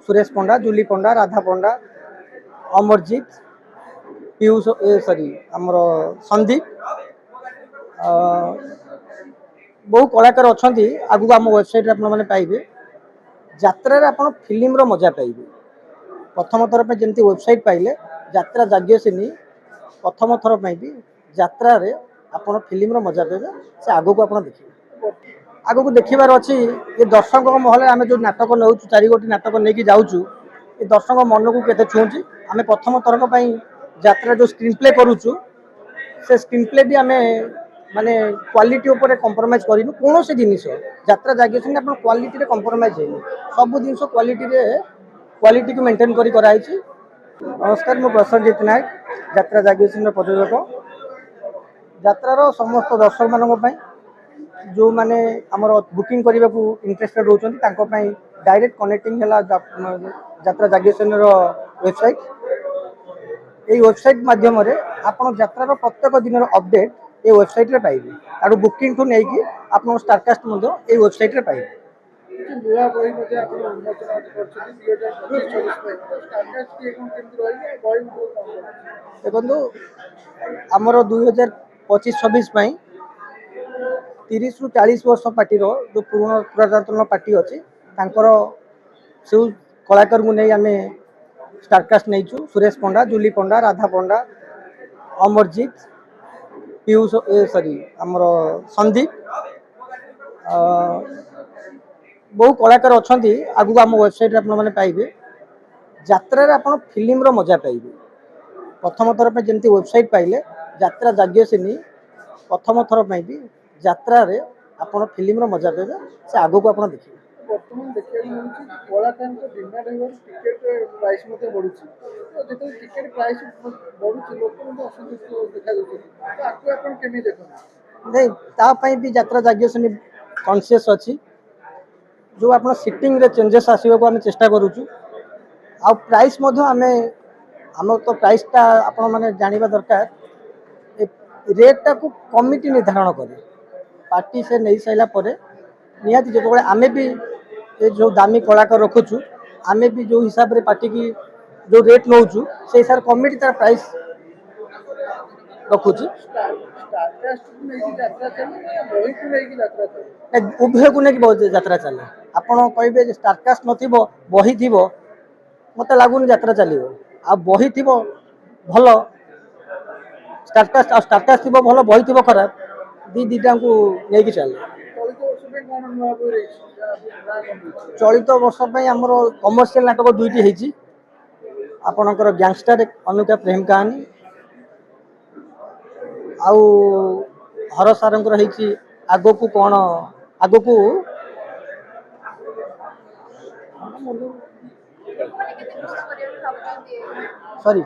सुरेश पंडा, जूली पंडा, राधा पंडा, Amarjeet, Piyush sorry आमर संदीप बहु कलाकार अच्छा आगु आम वेबसाइट आपने पाइबे यात्रा आप फिल्म मजा पाइबे। प्रथम थर पर जमी वेबसाइट पाइले यात्रा जाग्यसिनी प्रथम थर पर भी यात्रा आप फिल्म मजा पाइबे से आग को आप देखिए आग को देखार अच्छी ये दर्शक महल आम जो नाटक नौ चार गोटी नाटक नहीं जाऊँ ये दर्शक मन को केते छुँची आम प्रथम थरक यात्रा जो स्क्रीन प्ले करुचु से स्क्रीन प्ले भी आम माने क्वालिटी ऊपर कंप्रोमाइज करूँ कौन से जिन यात्रा जाग्यसिनी आप क्वालिटी कंप्रोमाइज है सब जिन क्वालिटी को मेंटेन कराई। नमस्कार मु प्रसन्नजीत नायक यात्रा जाग्यसिनी प्रयोजक यात्रार समस्त दर्शक मान जो माने आमर बुकिंग करने को इंटरेस्टेड होती डायरेक्ट कनेक्टिंग है यात्रा जाग्यसिनी वेबसाइट ये वेबसाइट माध्यम आप यात्रार प्रत्येक दिन अपडेट ये वेबसाइट रे पाइबे आरो बुकिंग ठू नहीं आप स्टारकास्ट ये वेबसाइट रे पाइबे। देखो आमर 2025-26 30 रु 40 वर्ष पार्टी जो पुरातन पार्टी अच्छी से कलाकार को नहीं आम स्टारकास्ट नहीं सुरेश पंडा, जूली पंडा, राधा पंडा, अमरजीत, पीयूष सॉरी आमर संदीप बहु कलाकार अच्छा आगु आम वेबसाइट आपने पाइबे यात्रा आप फिल्म मजा पाइबे। प्रथम थर पर जमी वेबसाइट पाइले यात्रा जाग्यसिनी प्रथम थर पर भी यात्रा आप फिल्म मजा पाइबे से आग को आप देखिए। बर्तमान देखा कलाकार डिमांड टिकेट प्राइस बढ़ुची जो टिकेट प्राइस बढ़ुची लोक असंतुष्ट देखा नहीं तापाई भी यात्रा जाग्यसिनी कॉन्शियस अच्छी जो आप सीटिंग रे चेंजेस आसवा को आम चेष्टा करुचु आ प्राइस आम तो प्राइसटा आपण मैंने जानवा दरकार रेटा को कमिटी निर्धारण करे पार्टी से नहीं सारा निहाती जो आमे भी ये जो दामी कलाकार रखुचु आमे भी जो हिसाब रे पार्टी की जो रेट नौचु से हिसाब कमिटी तार प्राइस रखुची उभय को लेकिन बहुत यात्रा चले आपड़ कहे स्टारकास्ट न बही थी मत लगुन यात्रा चलो आ बही थी भल स्टारकास्ट थी भल बही थी खराब दीटा को लेकिन चले। चलित वर्ष आमर कमर्शियल नाटक दुईटी होती आपणकर गैंगस्टर अनुका प्रेम कहानी आउ हर सारंकर आग को कौन आग को सॉरी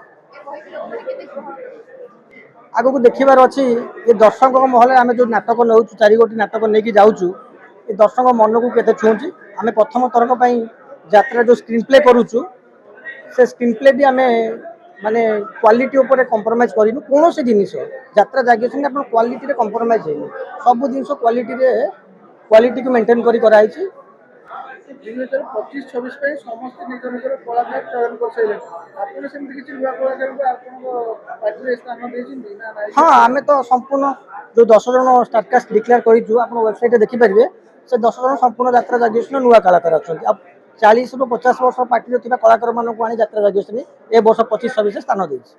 आग को देखार अच्छी ये दर्शक महल आम जो नाटक नौ चार गोटी नाटक नहीं जाऊँ ये दर्शक मन को केते छुँची आम प्रथम थरक यात्रा जो स्क्रीन प्ले करुचु से स्क्रीन प्ले भी आम माने क्वालिटी ऊपर कंप्रोमाइज करूँ कौन से जिन यात्रा जाग्यसिनी आप क्वालिटी कंप्रोमाइज है सब जिन क्वालिटी को मेंटेन कराई। 2025-26 समस्त निज निजर कलाकार चयन कर सारे। हाँ आम तो संपूर्ण जो 10 जन स्टारकास्ट डिक्लेयर करूँ आप वेबसाइट देखिपारे से 10 जन संपूर्ण यात्रा जाग्यसिनी नुआ कलाकार अच्छा 40 रु 50 वर्ष पार्टी कलाकार मानक आनी यात्रा जाग्यसिनी ए वर्ष 25-26 स्थान देती।